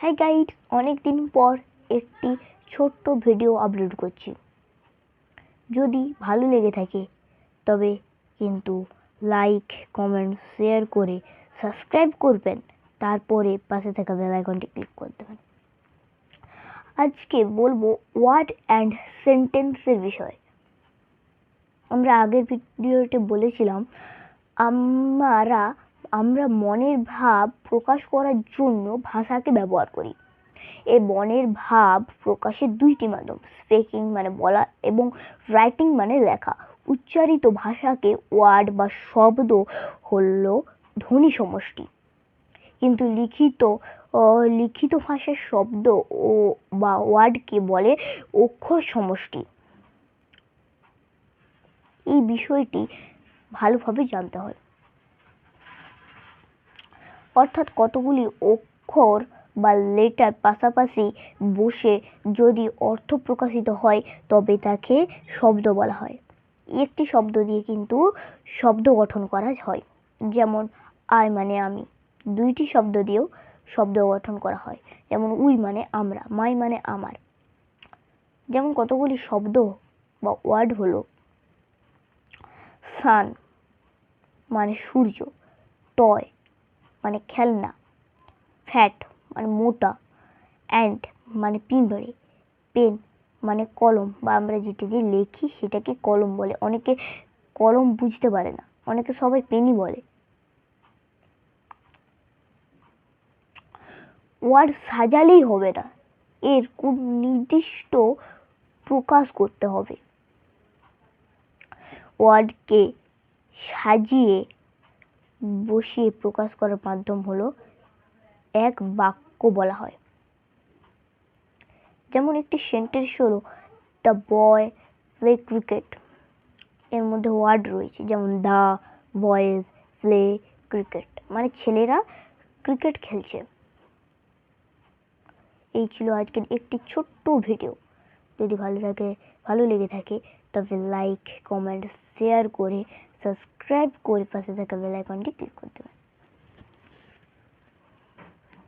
High guide, অনেক দিন পর একটি ছোট্ট ভিডিও আপলোড করছি। যদি ভালো লেগে থাকে তবে কিন্তু লাইক, কমেন্ট, শেয়ার করে সাবস্ক্রাইব করবেন, তারপরে পাশে থাকা বেল আইকনটি ক্লিক করে দেবেন। আজকে বলবো ওয়ার্ড অ্যান্ড সেন্টেন্সের বিষয়। আমরা আগের ভিডিওতে বলেছিলাম আমরা মনের ভাব প্রকাশ করার জন্য ভাষাকে ব্যবহার করি। এই মনের ভাব প্রকাশের দুইটি মাধ্যম, স্পিকিং মানে বলা এবং রাইটিং মানে লেখা। উচ্চারিত ভাষাকে ওয়ার্ড বা শব্দ হলো ধ্বনি সমষ্টি, কিন্তু লিখিত ভাষার শব্দ বা ওয়ার্ডকে বলে অক্ষর সমষ্টি। এই বিষয়টি ভালোভাবে জানতে হয়। অর্থাৎ কতগুলি অক্ষর বা লেটার পাশাপাশি বসে যদি অর্থ প্রকাশিত হয় তবে তাকে শব্দ বলা হয়। একটি শব্দ দিয়ে কিন্তু শব্দ গঠন করা হয়, যেমন আই মানে আমি। দুইটি শব্দ দিয়েও শব্দ গঠন করা হয়, যেমন উই মানে আমরা, মাই মানে আমার। যেমন কতগুলি শব্দ বা ওয়ার্ড হলো সান মানে সূর্য, টয় মানে খেলনা, ফ্যাট মানে মোটা, অ্যান্ট মানে পিঁপড়ে, পেন মানে কলম বা আমরা যেটা দিয়ে লিখি সেটাকে কলম বলে। অনেকে কলম বুঝতে পারে না, অনেকে সবাই পেনই বলে। ওয়ার্ড সাজালেই হবে না, এর খুব নির্দিষ্ট প্রকাশ করতে হবে। ওয়ার্ডকে সাজিয়ে বসিয়ে প্রকাশ করার মাধ্যম হলো এক বাক্য বলা হয়। যেমন একটি সেন্টেন্স হলো দ্য বয় প্লে ক্রিকেট। এর মধ্যে ওয়ার্ড রয়েছে, যেমন দ্য বয়েজ প্লে ক্রিকেট মানে ছেলেরা ক্রিকেট খেলছে। এই ছিল আজকের একটি ছোট্ট ভিডিও। যদি ভালো লেগে থাকে তবে লাইক, কমেন্ট, শেয়ার করে সাবস্ক্রাইব করে পাশে থাকা বেল আইকনটি ক্লিক করে দেবেন।